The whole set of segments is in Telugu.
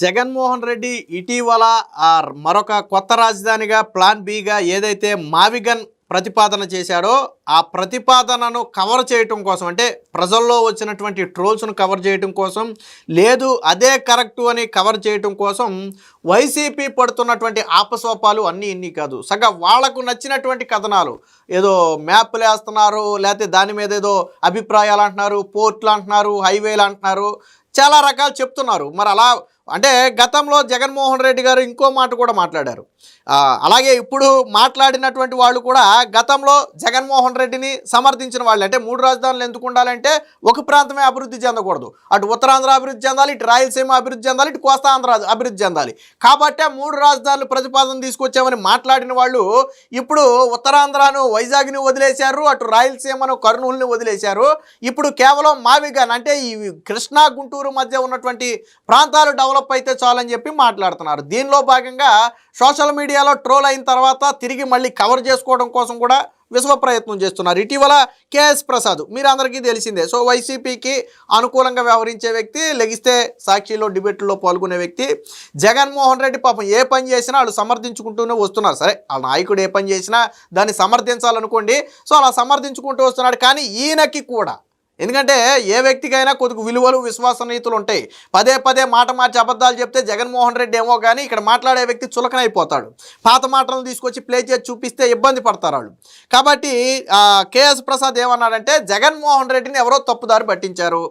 జగన్మోహన్ రెడ్డి ఇటీవల మరొక కొత్త రాజధానిగా ప్లాన్ బిగా ఏదైతే మావిగన్ ప్రతిపాదన చేశాడో ఆ ప్రతిపాదనను కవర్ చేయటం కోసం, అంటే ప్రజల్లో వచ్చినటువంటి ట్రోల్స్ను కవర్ చేయటం కోసం, లేదు అదే కరెక్టు అని కవర్ చేయటం కోసం వైసీపీ పడుతున్నటువంటి ఆపసోపాలు అన్నీ ఇన్ని కాదు, సగ వాళ్లకు నచ్చినటువంటి కథనాలు, ఏదో మ్యాప్లు వేస్తున్నారు, లేకపోతే దాని మీద ఏదో అభిప్రాయాలు అంటున్నారు, పోర్ట్లు అంటున్నారు, హైవేలు అంటున్నారు, చాలా రకాలు చెప్తున్నారు. మరి అలా అంటే గతంలో జగన్మోహన్ రెడ్డి గారు ఇంకో మాట కూడా మాట్లాడారు. అలాగే ఇప్పుడు మాట్లాడినటువంటి వాళ్ళు కూడా గతంలో జగన్మోహన్ రెడ్డిని సమర్థించిన వాళ్ళు, అంటే 3 రాజధానులు ఎందుకు ఉండాలంటే ఒక ప్రాంతమే అభివృద్ధి చెందకూడదు, అటు ఉత్తరాంధ్ర అభివృద్ధి చెందాలి, ఇటు రాయలసీమ అభివృద్ధి చెందాలి, ఇటు కోస్తా ఆంధ్ర అభివృద్ధి చెందాలి. కాబట్టే 3 రాజధానులు ప్రతిపాదన తీసుకొచ్చామని మాట్లాడిన వాళ్ళు ఇప్పుడు ఉత్తరాంధ్రను వైజాగ్ని వదిలేశారు, అటు రాయలసీమను కర్నూలుని వదిలేశారు. ఇప్పుడు కేవలం మావిగన్ అంటే ఈ కృష్ణా గుంటూరు మధ్య ఉన్నటువంటి ప్రాంతాలు డెవలప్ అయితే చాలని చెప్పి మాట్లాడుతున్నారు. దీనిలో భాగంగా సోషల్ మీడియాలో ట్రోల్ అయిన తర్వాత తిరిగి మళ్ళీ కవర్ చేసుకోవడం కోసం కూడా విశ్వ ప్రయత్నం చేస్తున్నారు. ఇటీవల కేఎస్ ప్రసాద్ మీరు అందరికీ తెలిసిందే. సో వైసీపీకి అనుకూలంగా వ్యవహరించే వ్యక్తి, లెగిస్తే సాక్షిలో డిబేట్లో పాల్గొనే వ్యక్తి. జగన్మోహన్ రెడ్డి పాపం ఏ పని చేసినా వాళ్ళు సమర్థించుకుంటూనే వస్తున్నారు. సరే ఆ నాయకుడు ఏ పని చేసినా దాన్ని సమర్థించాలనుకోండి, సో అలా సమర్థించుకుంటూ వస్తున్నాడు. కానీ ఈయనకి కూడా, ఎందుకంటే ఏ వ్యక్తికైనా కొద్దిగా విలువలు విశ్వసనీయతలు ఉంటాయి. పదే పదే మాట మార్చి అబద్ధాలు చెప్తే జగన్మోహన్ రెడ్డి ఏమో కానీ ఇక్కడ మాట్లాడే వ్యక్తి చులకనైపోతాడు. పాత మాటలను తీసుకొచ్చి ప్లే చేసి చూపిస్తే ఇబ్బంది పడతారు వాళ్ళు. కాబట్టి కేఎస్ ప్రసాద్ ఏమన్నాడంటే జగన్మోహన్ రెడ్డిని ఎవరో తప్పుదారి పట్టించారు,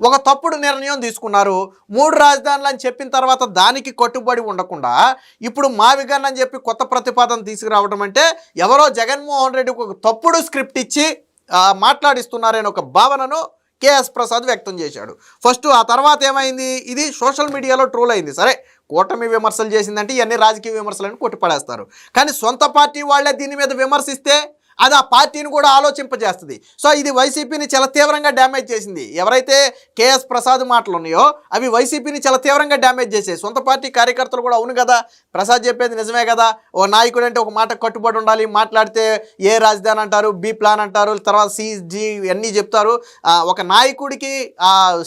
ఒక తప్పుడు నిర్ణయం తీసుకున్నారు. 3 రాజధానులు అని చెప్పిన తర్వాత దానికి కట్టుబడి ఉండకుండా ఇప్పుడు మావిగన్ అని చెప్పి కొత్త ప్రతిపాదన తీసుకురావడం అంటే ఎవరో జగన్మోహన్ రెడ్డికి ఒక తప్పుడు స్క్రిప్ట్ ఇచ్చి మాట్లాడిస్తున్నారని ఒక భావనను కేఎస్ ప్రసాద్ వ్యక్తం చేశాడు ఫస్ట్. ఆ తర్వాత ఏమైంది, ఇది సోషల్ మీడియాలో ట్రోల్ అయింది. సరే కూటమి విమర్శలు చేసిందంటే ఇవన్నీ రాజకీయ విమర్శలను కొట్టిపడేస్తారు. కానీ సొంత పార్టీ వాళ్ళే దీని మీద విమర్శిస్తే అది ఆ పార్టీని కూడా ఆలోచింపజేస్తుంది. సో ఇది వైసీపీని చాలా తీవ్రంగా డ్యామేజ్ చేసింది. ఎవరైతే కేఎస్ ప్రసాద్ మాటలు ఉన్నాయో అవి వైసీపీని చాలా తీవ్రంగా డ్యామేజ్ చేసాయి. సొంత పార్టీ కార్యకర్తలు కూడా అవును కదా, ప్రసాద్ చెప్పేది నిజమే కదా, ఓ నాయకుడు అంటే ఒక మాట కట్టుబడి ఉండాలి, మాట్లాడితే ఏ రాజధాని అంటారు, బి ప్లాన్ అంటారు, తర్వాత సిజి అన్నీ చెప్తారు. ఒక నాయకుడికి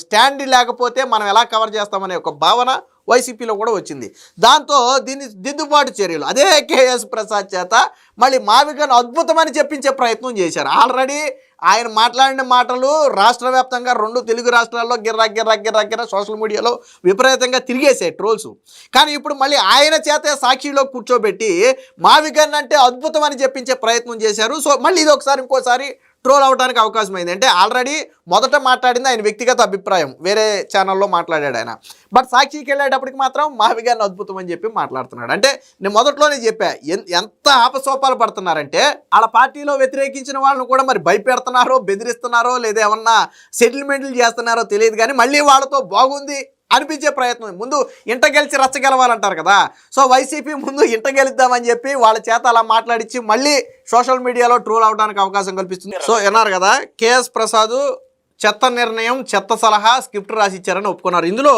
స్టాండ్ లేకపోతే మనం ఎలా కవర్ చేస్తామనే ఒక భావన వైసీపీలో కూడా వచ్చింది. దాంతో దీన్ని దిద్దుబాటు చర్యలు అదే కేఎస్ ప్రసాద్ చేత మళ్ళీ మావిగన్ అద్భుతమని చెప్పించే ప్రయత్నం చేశారు. ఆల్రెడీ ఆయన మాట్లాడిన మాటలు రాష్ట్ర వ్యాప్తంగా 2 తెలుగు రాష్ట్రాల్లో గిర్రా సోషల్ మీడియాలో విపరీతంగా తిరిగేసాయి ట్రోల్స్. కానీ ఇప్పుడు మళ్ళీ ఆయన చేతే సాక్షిలో కూర్చోబెట్టి మావిగన్ అంటే అద్భుతం అని చెప్పించే ప్రయత్నం చేశారు. సో మళ్ళీ ఇది ఇంకోసారి ట్రోల్ అవడానికి అవకాశం అయింది. అంటే ఆల్రెడీ మొదట మాట్లాడింది ఆయన వ్యక్తిగత అభిప్రాయం, వేరే ఛానల్లో మాట్లాడాడు ఆయన. బట్ సాక్షికి వెళ్ళేటప్పటికి మాత్రం మావిగన్ అద్భుతం అని చెప్పి మాట్లాడుతున్నాడు. అంటే నేను మొదట్లోనే చెప్పా ఎంత ఆపసోపాలు పడుతున్నారంటే వాళ్ళ పార్టీలో వ్యతిరేకించిన వాళ్ళని కూడా మరి భయపెడుతున్నారో, బెదిరిస్తున్నారో, లేదా ఏమన్నా సెటిల్మెంట్లు చేస్తున్నారో తెలియదు. కానీ మళ్ళీ వాళ్ళతో బాగుంది అనిపించే ప్రయత్నం, ముందు ఇంట గెలిచి రచ్చగెలవాలంటారు కదా, సో వైసీపీ ముందు ఇంట గెలుద్దామని చెప్పి వాళ్ళ చేత అలా మాట్లాడించి మళ్ళీ సోషల్ మీడియాలో ట్రోల్ అవడానికి అవకాశం కల్పిస్తుంది. సో విన్నారు కదా, కేఎస్ ప్రసాద్ చెత్త నిర్ణయం, చెత్త సలహా స్క్రిప్ట్ రాసి ఇచ్చారని ఒప్పుకున్నారు. ఇందులో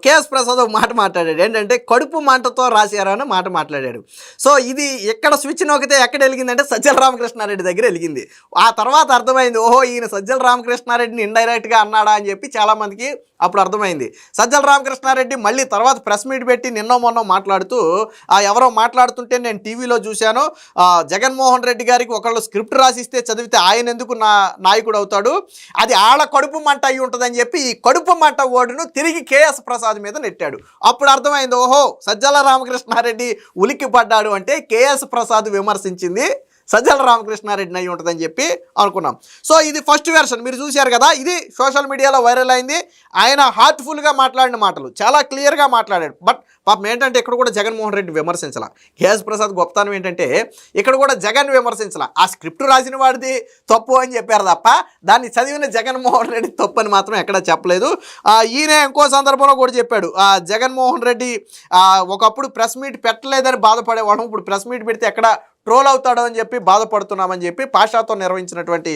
కేఎస్ ప్రసాద్ ఒక మాట మాట్లాడాడు, ఏంటంటే కడుపు మంటతో రాశారని మాట మాట్లాడాడు. సో ఇది ఎక్కడ స్విచ్ నొక్కితే ఎక్కడ వెలిగిందంటే సజ్జల రామకృష్ణారెడ్డి దగ్గర వెలిగింది. ఆ తర్వాత అర్థమైంది, ఓహో ఈయన సజ్జల రామకృష్ణారెడ్డిని ఇండైరెక్ట్గా అన్నాడా అని చెప్పి చాలామందికి అప్పుడు అర్థమైంది. సజ్జల రామకృష్ణారెడ్డి మళ్ళీ తర్వాత ప్రెస్ మీట్ పెట్టి మొన్న మాట్లాడుతూ ఎవరో మాట్లాడుతుంటే నేను టీవీలో చూశాను, జగన్మోహన్ రెడ్డి గారికి ఒకళ్ళు స్క్రిప్ట్ రాసిస్తే చదివితే ఆయన ఎందుకు నాయకుడు అవుతాడు, అది ఆళ్ళ కడుపు మంట అయి ఉంటుందని చెప్పి ఈ కడుపు మంట ఓడును తిరిగి కేఎస్ ప్రసాద్ మీద నెట్టాడు. అప్పుడు అర్థమైంది, ఓహో సజ్జల రామకృష్ణారెడ్డి ఉలిక్కి పడ్డాడు అంటే కేఎస్ ప్రసాద్ విమర్శించింది సజ్జల రామకృష్ణారెడ్డిని అయి ఉంటుందని చెప్పి అనుకున్నాం. సో ఇది ఫస్ట్ వెర్షన్ మీరు చూశారు కదా, ఇది సోషల్ మీడియాలో వైరల్ అయింది. ఆయన హార్ట్ఫుల్గా మాట్లాడిన మాటలు చాలా క్లియర్గా మాట్లాడాడు. బట్ పాపం ఏంటంటే ఇక్కడ కూడా జగన్మోహన్ రెడ్డి విమర్శించాల. కేఎస్ ప్రసాద్ గొప్పతనం ఏంటంటే ఇక్కడ కూడా జగన్ విమర్శించాల. ఆ స్క్రిప్ట్ రాసిన వాడిది తప్పు అని చెప్పారు తప్ప దాన్ని చదివిన జగన్మోహన్ రెడ్డి తప్పు అని మాత్రం ఎక్కడా చెప్పలేదు. ఈయన ఇంకో సందర్భంలో కూడా చెప్పాడు, జగన్మోహన్ రెడ్డి ఒకప్పుడు ప్రెస్ మీట్ పెట్టలేదని బాధపడేవాడు, ఇప్పుడు ప్రెస్ మీట్ పెడితే ఎక్కడ ట్రోల్ అవుతాడు అని చెప్పి బాధపడుతున్నామని చెప్పి పాషాతో నిర్వహించినటువంటి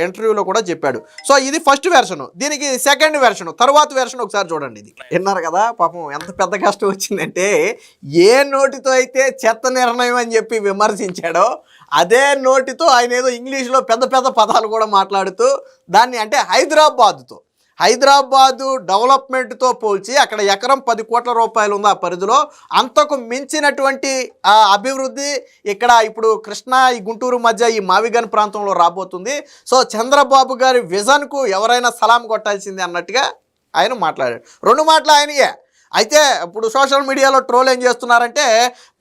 ఇంటర్వ్యూలో కూడా చెప్పాడు. సో ఇది ఫస్ట్ వెర్షన్. దీనికి సెకండ్ వెర్షన్, తర్వాత వెర్షన్ ఒకసారి చూడండి. ఇది విన్నారు కదా, పాపం ఎంత పెద్ద కష్టం వచ్చిందంటే ఏ నోటితో అయితే చెత్త నిర్ణయం అని చెప్పి విమర్శించాడో అదే నోటితో ఆయన ఏదో ఇంగ్లీష్లో పెద్ద పెద్ద పదాలు కూడా మాట్లాడుతూ దాన్ని, అంటే హైదరాబాద్తో హైదరాబాదు డెవలప్మెంట్తో పోల్చి అక్కడ ఎకరం 10 కోట్ల రూపాయలు ఉంది ఆ పరిధిలో. అంతకు మించినటువంటి అభివృద్ధి ఇక్కడ ఇప్పుడు కృష్ణా ఈ గుంటూరు మధ్య ఈ మావిగన్ ప్రాంతంలో రాబోతుంది. సో చంద్రబాబు గారి విజన్కు ఎవరైనా సలాం కొట్టాల్సిందే అన్నట్టుగా ఆయన మాట్లాడాడు. 2 మాటలు ఆయనయే. అయితే ఇప్పుడు సోషల్ మీడియాలో ట్రోల్ ఏం చేస్తున్నారంటే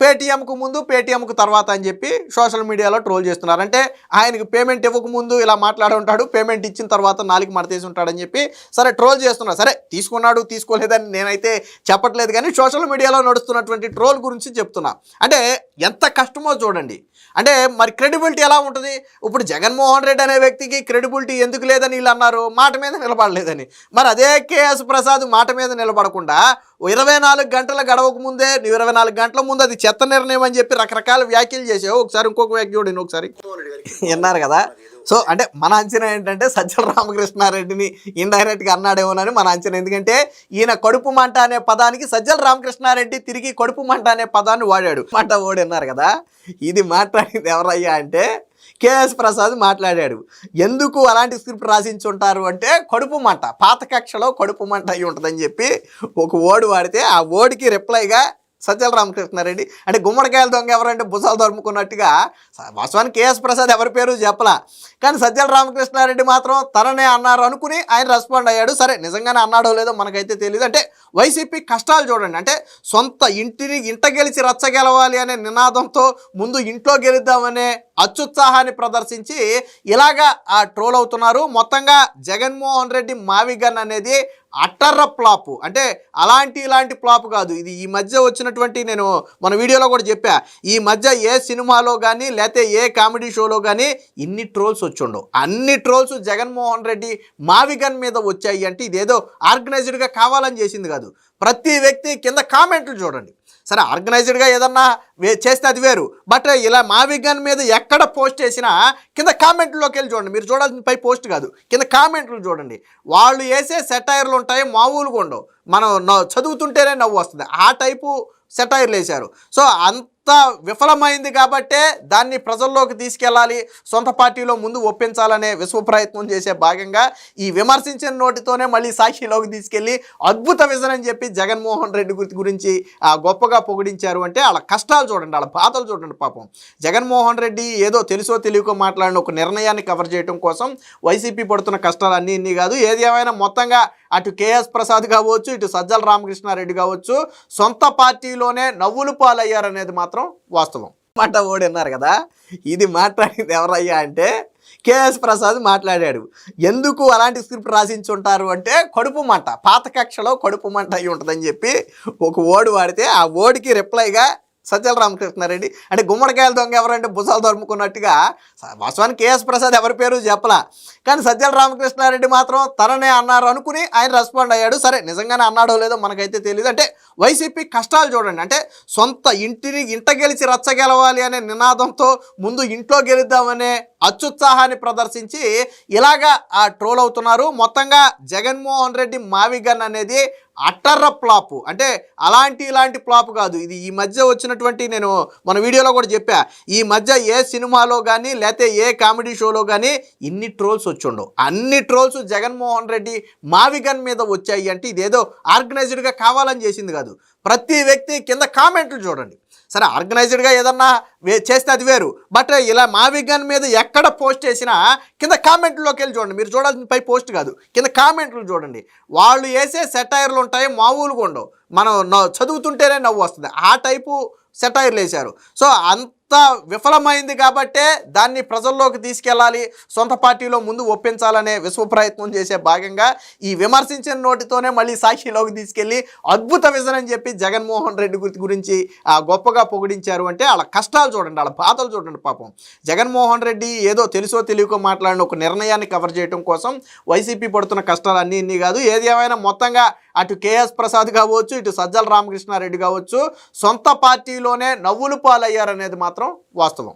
పేటీఎంకు ముందు పేటీఎంకు తర్వాత అని చెప్పి సోషల్ మీడియాలో ట్రోల్ చేస్తున్నారు. అంటే ఆయనకు పేమెంట్ ఇవ్వకముందు ఇలా మాట్లాడి ఉంటాడు, పేమెంట్ ఇచ్చిన తర్వాత నాలుగు మడతేసి ఉంటాడని చెప్పి సరే ట్రోల్ చేస్తున్నారు. సరే తీసుకున్నాడు తీసుకోలేదని నేనైతే చెప్పట్లేదు, కానీ సోషల్ మీడియాలో నడుస్తున్నటువంటి ట్రోల్ గురించి చెప్తున్నా. అంటే ఎంత కష్టమో చూడండి. అంటే మరి క్రెడిబిలిటీ ఎలా ఉంటుంది? ఇప్పుడు జగన్మోహన్ రెడ్డి అనే వ్యక్తికి క్రెడిబిలిటీ ఎందుకు లేదని వీళ్ళు అన్నారు, మాట మీద నిలబడలేదని. మరి అదే కేఎస్ ప్రసాద్ మాట మీద నిలబడకుండా 24 గంటల గడవక ముందే 24 గంటల ముందు అది చెత్త నిర్ణయం అని చెప్పి రకరకాల వ్యాఖ్యలు చేసావు. ఒకసారి ఇంకొక వ్యాఖ్య చూడండి, ఒకసారి విన్నారు కదా. సో అంటే మన అంచనా ఏంటంటే సజ్జల రామకృష్ణారెడ్డిని ఇండైరెక్ట్గా అన్నాడేమోనని మన అంచనా. ఎందుకంటే ఈయన కడుపు మంట అనే పదానికి సజ్జల రామకృష్ణారెడ్డి తిరిగి కడుపు మంట అనే పదాన్ని వాడాడు. మంట ఓడిన్నారు కదా. ఇది మాట్లాడింది ఎవరయ్యా అంటే కేఎస్ ప్రసాద్ మాట్లాడాడు. ఎందుకు అలాంటి స్క్రిప్ట్ రాసించుంటారు అంటే కడుపు మంట, పాత కక్షలో కడుపు మంట అయి ఉంటుందని చెప్పి ఒక ఓడి వాడితే ఆ ఓడికి రిప్లైగా సజ్జల రామకృష్ణారెడ్డి అంటే గుమ్మడికాయల దొంగ ఎవరంటే భుజాలు తరుముకున్నట్టుగా వాస్తవానికి కేఎస్ ప్రసాద్ ఎవరి పేరు చెప్పలా, కానీ సజ్జల రామకృష్ణారెడ్డి మాత్రం తననే అన్నారు అనుకుని ఆయన రెస్పాండ్ అయ్యాడు. సరే నిజంగానే అన్నాడో లేదో మనకైతే తెలియదు. అంటే వైసీపీ కష్టాలు చూడండి. అంటే సొంత ఇంట గెలిచి రచ్చ గెలవాలి అనే నినాదంతో ముందు ఇంట్లో గెలుద్దామనే అత్యుత్సాహాన్ని ప్రదర్శించి ఇలాగా ట్రోల్ అవుతున్నారు. మొత్తంగా జగన్మోహన్ రెడ్డి మావిగన్ అనేది అట్టర్ర ఫ్లాపు. అంటే ఇలాంటి ఫ్లాప్ కాదు ఇది. ఈ మధ్య వచ్చినటువంటి నేను మన వీడియోలో కూడా చెప్పా, ఈ మధ్య ఏ సినిమాలో కానీ లేకపోతే ఏ కామెడీ షోలో కానీ ఇన్ని ట్రోల్స్ వచ్చుండవు. అన్ని ట్రోల్స్ జగన్మోహన్ రెడ్డి మావిగన్ మీద వచ్చాయి. అంటే ఇదేదో ఆర్గనైజ్డ్గా కావాలని చేసింది కాదు. ప్రతి వ్యక్తి కింద కామెంట్లు చూడండి. సరే ఆర్గనైజ్డ్గా ఏదన్నా చేస్తే అది వేరు, బట్ ఇలా మావిగన్ మీద ఎక్కడ పోస్ట్ చేసినా కింద కామెంట్లోకి వెళ్ళి చూడండి. మీరు చూడాల్సిన పై పోస్ట్ కాదు, కింద కామెంట్లు చూడండి. వాళ్ళు వేసే సెటైర్లు ఉంటాయి, మామూలుగా ఉండవు. మనం చదువుతుంటేనే నవ్వు వస్తుంది. ఆ టైపు సెటైర్లు వేశారు. సో అంత విఫలమైంది కాబట్టే దాన్ని ప్రజల్లోకి తీసుకెళ్ళాలి, సొంత పార్టీలో ముందు ఒప్పించాలనే విశ్వ ప్రయత్నం చేసే భాగంగా ఈ విమర్శించిన నోటితోనే మళ్ళీ సాక్షిలోకి తీసుకెళ్ళి అద్భుత విజన్ అని చెప్పి జగన్మోహన్ రెడ్డి గురించి గొప్పగా పొగిడించారు. అంటే వాళ్ళ కష్టాలు చూడండి, వాళ్ళ బాధలు చూడండి. పాపం జగన్మోహన్ రెడ్డి ఏదో తెలుసో తెలియకో మాట్లాడిన ఒక నిర్ణయాన్ని కవర్ చేయడం కోసం వైసీపీ పడుతున్న కష్టాలు అన్నీ కాదు. ఏది ఏమైనా మొత్తంగా అటు కేఎస్ ప్రసాద్ కావచ్చు, ఇటు సజ్జల రామకృష్ణారెడ్డి కావచ్చు సొంత పార్టీలోనే నవ్వులు పాలయ్యారనేది మాత్రం వాస్తవం. మాట ఓడిన్నారు కదా. ఇది మాట్లాడింది ఎవరయ్యా అంటే కేఎస్ ప్రసాద్ మాట్లాడాడు. ఎందుకు అలాంటి స్క్రిప్ట్ రాసించుంటారు అంటే కడుపు మంట, పాత కక్షలో కడుపు మంట అయి ఉంటుందని చెప్పి ఒక ఓడి వాడితే ఆ ఓడికి రిప్లైగా సజ్జల రామకృష్ణారెడ్డి అంటే గుమ్మడికాయల దొంగ ఎవరంటే భుజాలు తరుముకున్నట్టుగా వాస్తవానికి కేఎస్ ప్రసాద్ ఎవరి పేరు చెప్పలా, కానీ సజ్జల రామకృష్ణారెడ్డి మాత్రం తననే అన్నారు అనుకుని ఆయన రెస్పాండ్ అయ్యాడు. సరే నిజంగానే అన్నాడో లేదో మనకైతే తెలియదు. అంటే వైసీపీ కష్టాలు చూడండి. అంటే సొంత ఇంట గెలిచి రచ్చ గెలవాలి అనే నినాదంతో ముందు ఇంట్లో గెలుద్దామనే అత్యుత్సాహాన్ని ప్రదర్శించి ఇలాగా ట్రోల్ అవుతున్నారు. మొత్తంగా జగన్మోహన్ రెడ్డి మావిగన్ అనేది అట్టర్ర ఫ్లాపు. అంటే ఇలాంటి ఫ్లాప్ కాదు ఇది. ఈ మధ్య వచ్చినటువంటి నేను మన వీడియోలో కూడా చెప్పా, ఈ మధ్య ఏ సినిమాలో కానీ లేకపోతే ఏ కామెడీ షోలో కానీ ఇన్ని ట్రోల్స్ వచ్చుండవు. అన్ని ట్రోల్స్ జగన్మోహన్ రెడ్డి మావిగన్ మీద వచ్చాయి. అంటే ఇదేదో ఆర్గనైజ్డ్గా కావాలని చేసింది కాదు. ప్రతి వ్యక్తి కింద కామెంట్లు చూడండి. సరే ఆర్గనైజ్డ్గా ఏదన్నా చేస్తే అది వేరు, బట్ ఇలా మావిగన్ మీద ఎక్కడ పోస్ట్ చేసినా కింద కామెంట్లోకి వెళ్ళి చూడండి. మీరు చూడాల్సిన పై పోస్ట్ కాదు, కింద కామెంట్లు చూడండి. వాళ్ళు వేసే సెటైర్లు ఉంటాయి, మామూలుగా ఉండవు. మనం చదువుతుంటేనే నవ్వు వస్తుంది. ఆ టైపు సెటైర్లు వేశారు. సో అంత విఫలమైంది కాబట్టే దాన్ని ప్రజల్లోకి తీసుకెళ్ళాలి, సొంత పార్టీలో ముందు ఒప్పించాలనే విశ్వ ప్రయత్నం చేసే భాగంగా ఈ విమర్శించిన నోటితోనే మళ్ళీ సాక్షిలోకి తీసుకెళ్ళి అద్భుత విజన్ అని చెప్పి జగన్మోహన్ రెడ్డి గురించి గొప్పగా పొగిడించారు. అంటే వాళ్ళ కష్టాలు చూడండి, వాళ్ళ బాధలు చూడండి. పాపం జగన్మోహన్ రెడ్డి ఏదో తెలుసో తెలియకో మాట్లాడిన ఒక నిర్ణయాన్ని కవర్ చేయడం కోసం వైసీపీ పడుతున్న కష్టాలు అన్నీ కాదు. ఏది ఏమైనా మొత్తంగా అటు కేఎస్ ప్రసాద్ కావచ్చు, ఇటు సజ్జల రామకృష్ణారెడ్డి కావచ్చు సొంత పార్టీలోనే నవ్వులు పాలయ్యారనేది మాత్రం వాస్తవం.